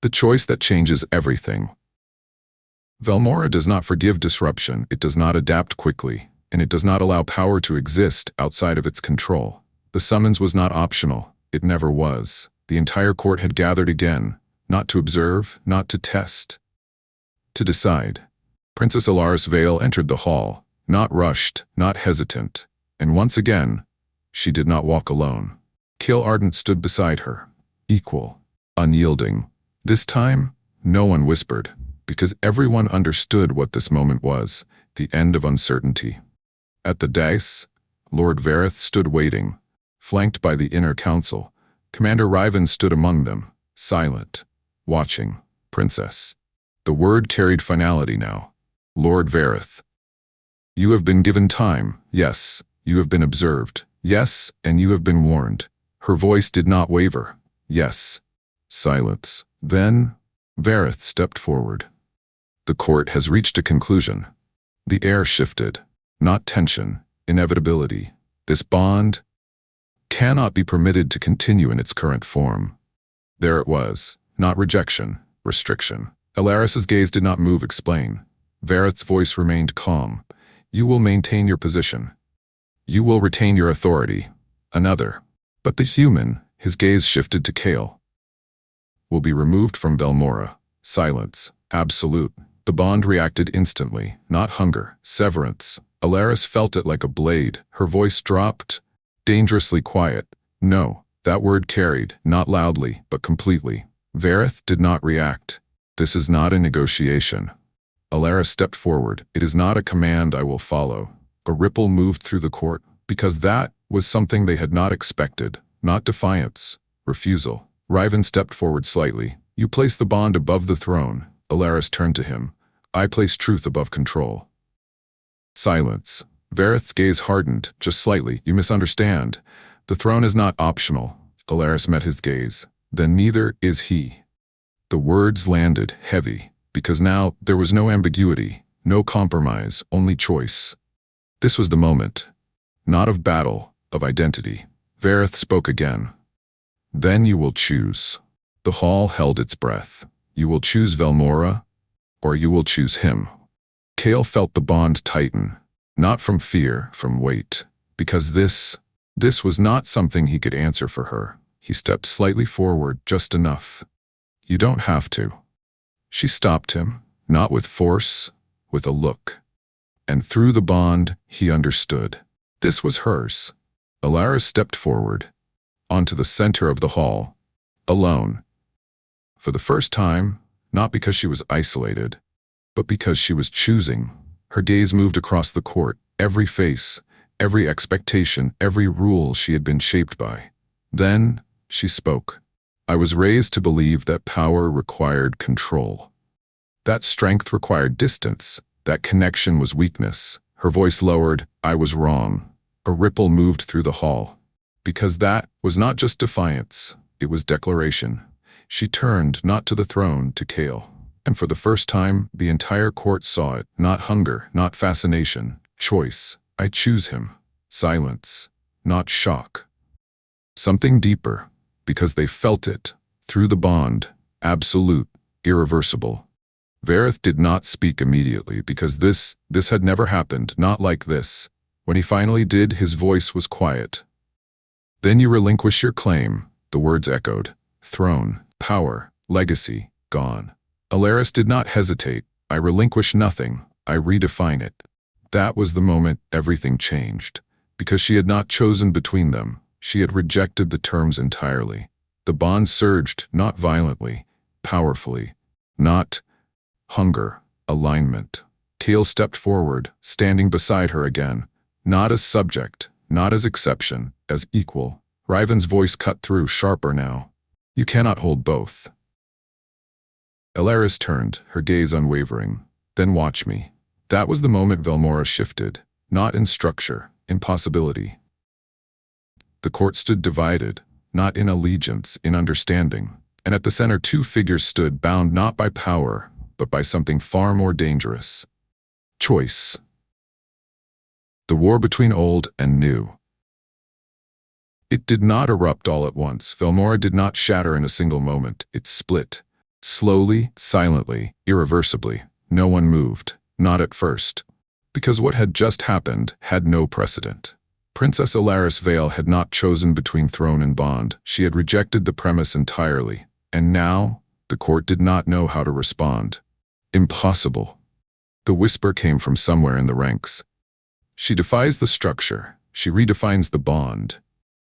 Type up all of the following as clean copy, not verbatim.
The choice that changes everything. Velmora does not forgive disruption, it does not adapt quickly, and it does not allow power to exist outside of its control. The summons was not optional, it never was. The entire court had gathered again, not to observe, not to test. To decide. Princess Elaris Vael entered the hall, not rushed, not hesitant, and once again, she did not walk alone. Kael Ardent stood beside her, equal, unyielding. This time, no one whispered, because everyone understood what this moment was, the end of uncertainty. At the dais, Lord Vareth stood waiting, flanked by the inner council. Commander Riven stood among them, silent, watching. Princess. The word carried finality now. Lord Vareth. You have been given time, yes, you have been observed, yes, and you have been warned. Her voice did not waver, yes. Silence. Then, Vareth stepped forward. The court has reached a conclusion. The air shifted, not tension, inevitability. This bond cannot be permitted to continue in its current form. There it was, not rejection, restriction. Elaris's gaze did not move, explain. Vareth's voice remained calm. You will maintain your position. You will retain your authority. Another. But the human, his gaze shifted to Kael, will be removed from Velmora. Silence. Absolute. The bond reacted instantly, not hunger, severance. Elaris felt it like a blade. Her voice dropped, dangerously quiet. No, that word carried, not loudly, but completely. Vareth did not react. This is not a negotiation. Elaris stepped forward. It is not a command I will follow. A ripple moved through the court, because that was something they had not expected. Not defiance, refusal. Riven stepped forward slightly. You place the bond above the throne. Elaris turned to him. I place truth above control. Silence. Vareth's gaze hardened, just slightly. You misunderstand. The throne is not optional. Elaris met his gaze. Then neither is he. The words landed heavy, because now there was no ambiguity, no compromise, only choice. This was the moment. Not of battle, of identity. Vareth spoke again. Then you will choose. The hall held its breath. You will choose Velmora, or you will choose him. Kael felt the bond tighten, not from fear, from weight, because this was not something he could answer for her. He stepped slightly forward, just enough. You don't have to. She stopped him, not with force, with a look. And through the bond, he understood. This was hers. Elaris stepped forward, onto the center of the hall, alone. For the first time, not because she was isolated, but because she was choosing. Her gaze moved across the court, every face, every expectation, every rule she had been shaped by. Then, she spoke. I was raised to believe that power required control. That strength required distance, that connection was weakness. Her voice lowered. I was wrong. A ripple moved through the hall. Because that was not just defiance, it was declaration. She turned, not to the throne, to Kael. And for the first time, the entire court saw it. Not hunger, not fascination. Choice. I choose him. Silence. Not shock. Something deeper. Because they felt it. Through the bond. Absolute. Irreversible. Vareth did not speak immediately because this had never happened, not like this. When he finally did, his voice was quiet. Then you relinquish your claim, the words echoed. Throne, power, legacy, gone. Elaris did not hesitate. I relinquish nothing. I redefine it. That was the moment everything changed. Because she had not chosen between them. She had rejected the terms entirely. The bond surged, not violently, powerfully. Not hunger, alignment. Kael stepped forward, standing beside her again. Not as subject, not as exception, as equal. Riven's voice cut through, sharper now. You cannot hold both. Elaris turned, her gaze unwavering. Then watch me. That was the moment Velmora shifted, not in structure, in possibility. The court stood divided, not in allegiance, in understanding. And at the center, two figures stood, bound not by power, but by something far more dangerous. Choice. The war between old and new. It did not erupt all at once. Velmora did not shatter in a single moment. It split. Slowly, silently, irreversibly, no one moved, not at first. Because what had just happened had no precedent. Princess Elaris Vael had not chosen between throne and bond. She had rejected the premise entirely. And now, the court did not know how to respond. Impossible. The whisper came from somewhere in the ranks. She defies the structure. She redefines the bond.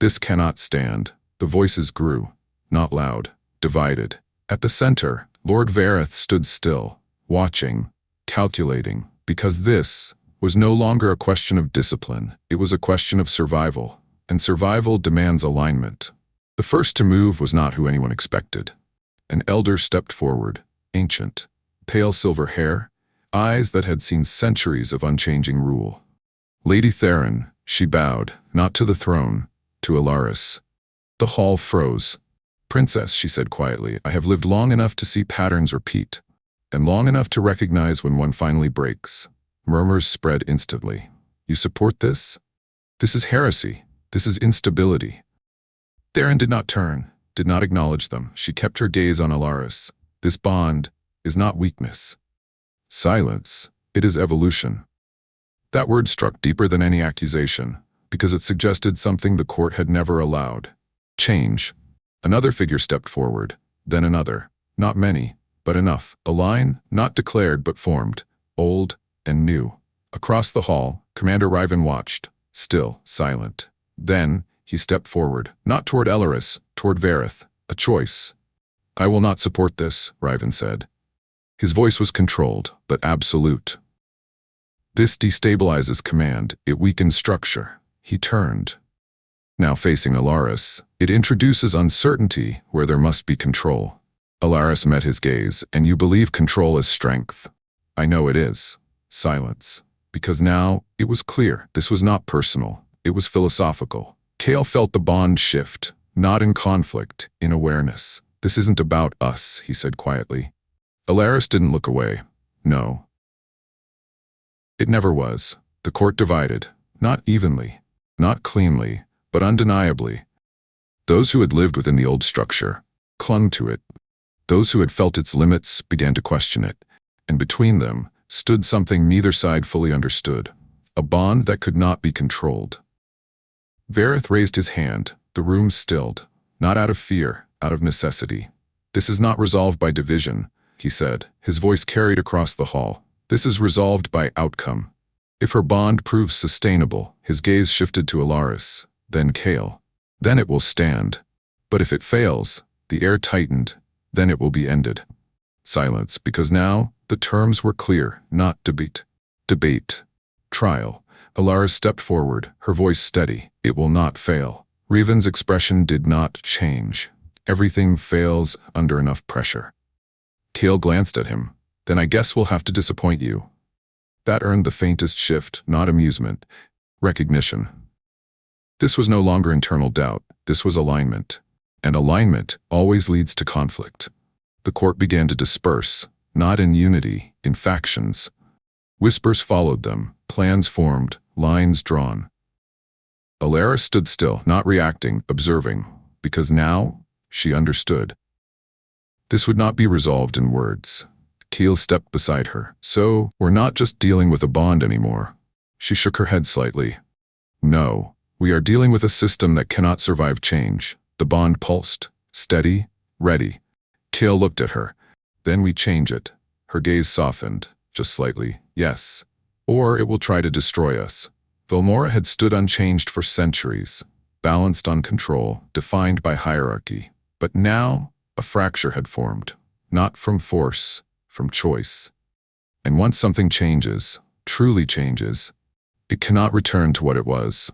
This cannot stand. The voices grew, not loud, divided. At the center, Lord Vareth stood still, watching, calculating, because this was no longer a question of discipline. It was a question of survival, and survival demands alignment. The first to move was not who anyone expected. An elder stepped forward, ancient, pale silver hair, eyes that had seen centuries of unchanging rule. Lady Theron, she bowed, not to the throne, to Elaris. The hall froze. Princess, she said quietly, I have lived long enough to see patterns repeat, and long enough to recognize when one finally breaks. Murmurs spread instantly. You support this? This is heresy. This is instability. Theron did not turn, did not acknowledge them. She kept her gaze on Elaris. This bond is not weakness. Silence. It is evolution. That word struck deeper than any accusation, because it suggested something the court had never allowed. Change. Another figure stepped forward, then another. Not many, but enough. A line, not declared but formed, old and new. Across the hall, Commander Riven watched, still, silent. Then, he stepped forward, not toward Elaris, toward Vareth. A choice. I will not support this, Riven said. His voice was controlled, but absolute. This destabilizes command, it weakens structure. He turned. Now facing Elaris, it introduces uncertainty where there must be control. Elaris met his gaze, and you believe control is strength. I know it is. Silence. Because now, it was clear, this was not personal, it was philosophical. Kale felt the bond shift, not in conflict, in awareness. This isn't about us, he said quietly. Elaris didn't look away. No. It never was. The court divided, not evenly, not cleanly, but undeniably. Those who had lived within the old structure clung to it. Those who had felt its limits began to question it, and between them stood something neither side fully understood, a bond that could not be controlled. Vareth raised his hand, the room stilled, not out of fear, out of necessity. This is not resolved by division, he said, his voice carried across the hall. This is resolved by outcome. If her bond proves sustainable, his gaze shifted to Elaris, then Kale. Then it will stand. But if it fails, the air tightened, then it will be ended. Silence, because now the terms were clear, not debate. Debate. Trial. Elaris stepped forward, her voice steady. It will not fail. Riven's expression did not change. Everything fails under enough pressure. Kale glanced at him. Then I guess we'll have to disappoint you. That earned the faintest shift, not amusement. Recognition. This was no longer internal doubt. This was alignment. And alignment always leads to conflict. The court began to disperse, not in unity, in factions. Whispers followed them, plans formed, lines drawn. Elaris stood still, not reacting, observing, because now she understood. This would not be resolved in words. Keel stepped beside her. So, we're not just dealing with a bond anymore. She shook her head slightly. No, we are dealing with a system that cannot survive change. The bond pulsed, steady, ready. Kale looked at her. Then we change it. Her gaze softened, just slightly. Yes. Or it will try to destroy us. Velmora had stood unchanged for centuries, balanced on control, defined by hierarchy. But now, a fracture had formed. Not from force, from choice. And once something changes, truly changes, it cannot return to what it was.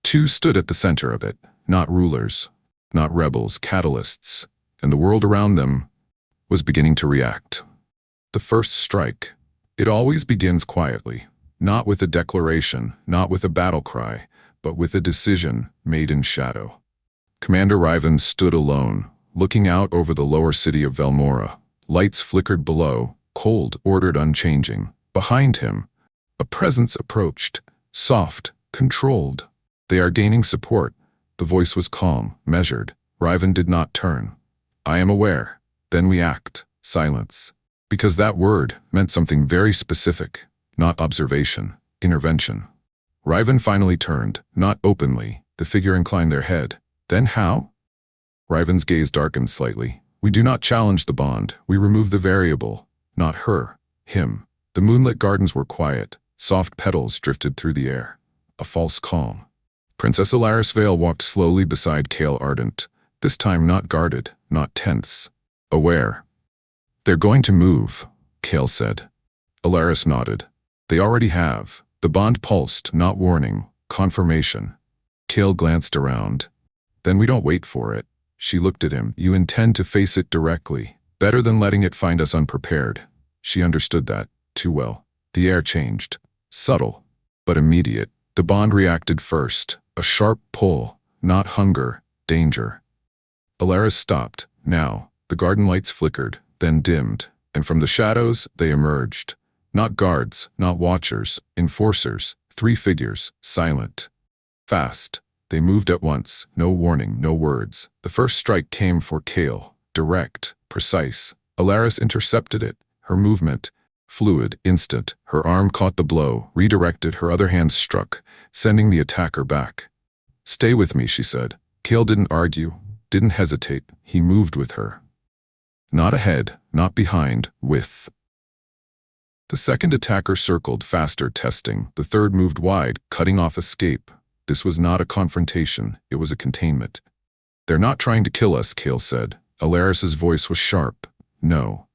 Two stood at the center of it, not rulers, not rebels, catalysts, and the world around them was beginning to react. The first strike. It always begins quietly, not with a declaration, not with a battle cry, but with a decision made in shadow. Commander Riven stood alone, looking out over the lower city of Velmora. Lights flickered below, cold, ordered, unchanging. Behind him, a presence approached, soft, controlled. They are gaining support. The voice was calm, measured. Riven did not turn. I am aware. Then we act. Silence. Because that word meant something very specific, not observation, intervention. Riven finally turned, not openly. The figure inclined their head. Then how? Riven's gaze darkened slightly. We do not challenge the bond. We remove the variable. Not her. Him. The moonlit gardens were quiet. Soft petals drifted through the air. A false calm. Princess Elaris Vael walked slowly beside Kael Ardent. This time not guarded, not tense. Aware. They're going to move, Kael said. Elaris nodded. They already have. The bond pulsed, not warning. Confirmation. Kael glanced around. Then we don't wait for it. She looked at him. You intend to face it directly. Better than letting it find us unprepared. She understood that, too well. The air changed. Subtle, but immediate. The bond reacted first. A sharp pull. Not hunger. Danger. Elaris stopped. Now, the garden lights flickered, then dimmed, and from the shadows they emerged. Not guards, not watchers, enforcers, 3 figures, silent. Fast. They moved at once, no warning, no words. The first strike came for Kael, direct, precise. Elaris intercepted it, her movement, fluid, instant. Her arm caught the blow, redirected, her other hand struck, sending the attacker back. Stay with me, she said. Kael didn't argue, didn't hesitate. He moved with her. Not ahead, not behind, with. The second attacker circled, faster, testing. The third moved wide, cutting off escape. This was not a confrontation, it was a containment. They're not trying to kill us, Kael said. Elaris's voice was sharp. No.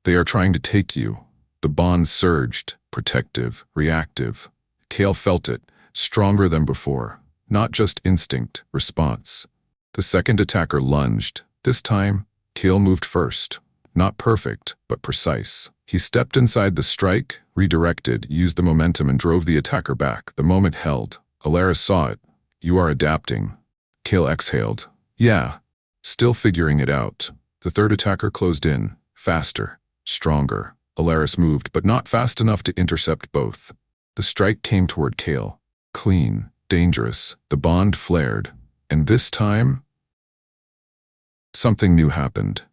They are trying to take you. The bond surged, protective, reactive. Kael felt it, stronger than before. Not just instinct, response. The second attacker lunged. This time, Kael moved first. Not perfect, but precise. He stepped inside the strike, redirected, used the momentum and drove the attacker back. The moment held. Elaris saw it. You are adapting. Kael exhaled. Yeah. Still figuring it out. The third attacker closed in. Faster. Stronger. Elaris moved, but not fast enough to intercept both. The strike came toward Kael. Clean. Dangerous. The bond flared. And this time, something new happened.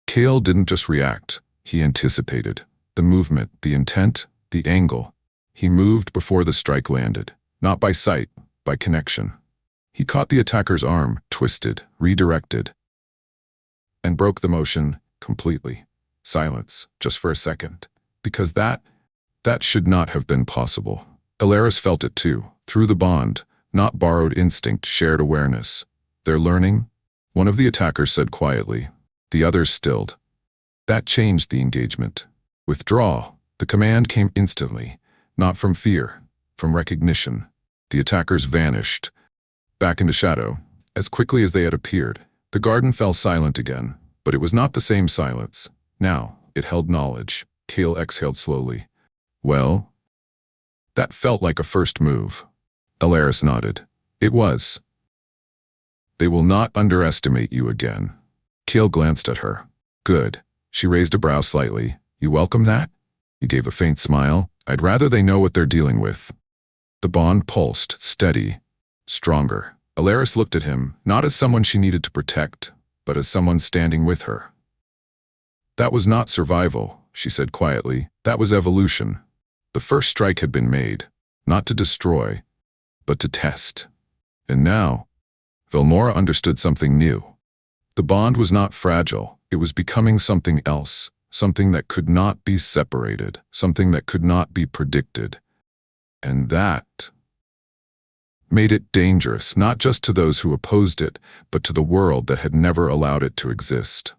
Kael didn't just react. He anticipated. The movement, the intent, the angle. He moved before the strike landed. Not by sight, by connection. He caught the attacker's arm, twisted, redirected, and broke the motion completely. Silence, just for a second. Because that should not have been possible. Elaris felt it too, through the bond, not borrowed instinct, shared awareness. They're learning? One of the attackers said quietly. The others stilled. That changed the engagement. Withdraw. The command came instantly, not from fear, from recognition. The attackers vanished, back into shadow, as quickly as they had appeared. The garden fell silent again, but it was not the same silence. Now, it held knowledge. Kael exhaled slowly. Well, that felt like a first move. Elaris nodded. It was. They will not underestimate you again. Kael glanced at her. Good. She raised a brow slightly. You welcome that? He gave a faint smile. I'd rather they know what they're dealing with. The bond pulsed, steady, stronger. Elaris looked at him, not as someone she needed to protect, but as someone standing with her. That was not survival, she said quietly. That was evolution. The first strike had been made, not to destroy, but to test. And now, Velmora understood something new. The bond was not fragile. It was becoming something else, something that could not be separated, something that could not be predicted. And that made it dangerous, not just to those who opposed it, but to the world that had never allowed it to exist.